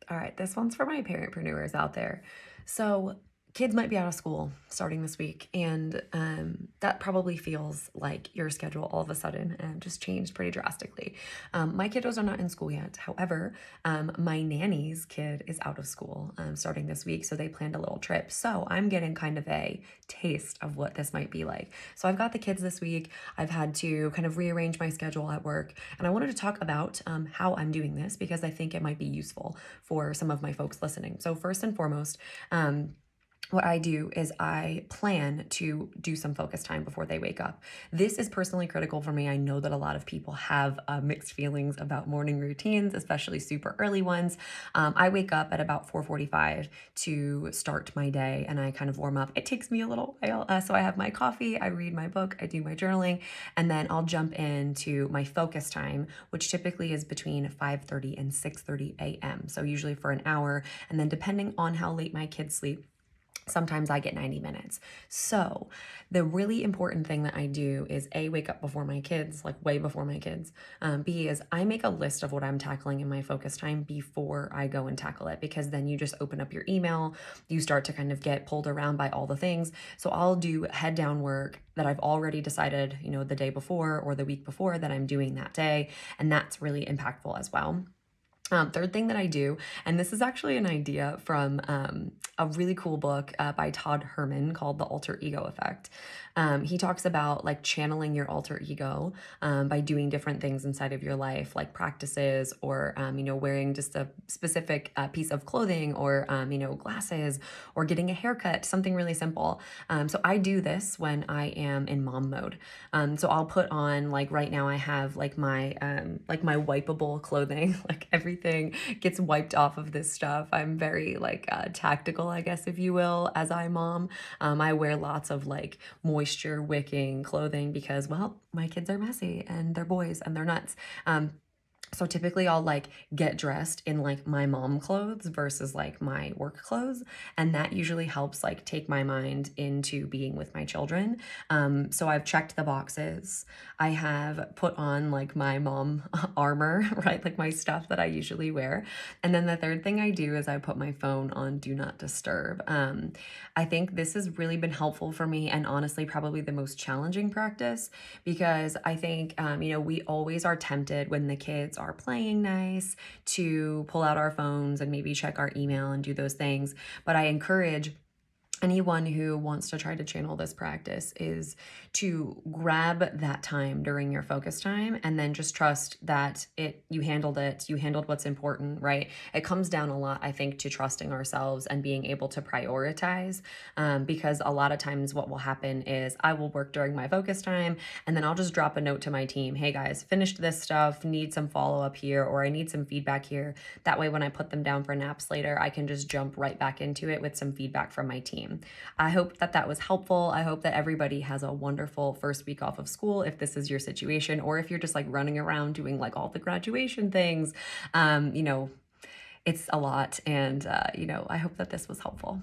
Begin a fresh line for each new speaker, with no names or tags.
All right, this one's for my parentpreneurs out there. So, kids might be out of school starting this week, and that probably feels like your schedule all of a sudden just changed pretty drastically. My kiddos are not in school yet. However, my nanny's kid is out of school starting this week, so they planned a little trip. So, I'm getting kind of a taste of what this might be like. So, I've got the kids this week. I've had to kind of rearrange my schedule at work, and I wanted to talk about how I'm doing this because I think it might be useful for some of my folks listening. So, first and foremost, what I do is I plan to do some focus time before they wake up. This is personally critical for me. I know that a lot of people have mixed feelings about morning routines, especially super early ones. I wake up at about 4:45 to start my day, and I kind of warm up. It takes me a little while. So I have my coffee, I read my book, I do my journaling, and then I'll jump into my focus time, which typically is between 5:30 and 6:30 a.m. So usually for an hour, and then depending on how late my kids sleep, sometimes I get 90 minutes. So the really important thing that I do is A, wake up before my kids, like way before my kids. B is I make a list of what I'm tackling in my focus time before I go and tackle it, because then you just open up your email, you start to kind of get pulled around by all the things. So I'll do head down work that I've already decided, the day before or the week before that I'm doing that day. And that's really impactful as well. Third thing that I do, and this is actually an idea from a really cool book by Todd Herman called The Alter Ego Effect. He talks about like channeling your alter ego by doing different things inside of your life, like practices or, wearing just a specific piece of clothing or, glasses or getting a haircut, something really simple. So I do this when I am in mom mode. So I'll put on, like right now I have my wipeable clothing, like everything gets wiped off of this stuff. I'm very tactical, I guess, if you will, as I mom. I wear lots of like moisture wicking clothing because, well, my kids are messy and they're boys and they're nuts. So typically I'll like get dressed in like my mom clothes versus like my work clothes. And that usually helps like take my mind into being with my children. So I've checked the boxes. I have put on like my mom armor, right? Like my stuff that I usually wear. And then the third thing I do is I put my phone on do not disturb. I think this has really been helpful for me and honestly probably the most challenging practice because I think, we always are tempted when the kids are playing nice to pull out our phones and maybe check our email and do those things. But I encourage anyone who wants to try to channel this practice is to grab that time during your focus time and then just trust that you handled what's important, right? It comes down a lot, I think, to trusting ourselves and being able to prioritize, because a lot of times what will happen is I will work during my focus time and then I'll just drop a note to my team, hey guys, finished this stuff, need some follow-up here, or I need some feedback here. That way when I put them down for naps later, I can just jump right back into it with some feedback from my team. I hope that was helpful. I hope that everybody has a wonderful first week off of school if this is your situation, or if you're just like running around doing like all the graduation things. It's a lot. And, I hope that this was helpful.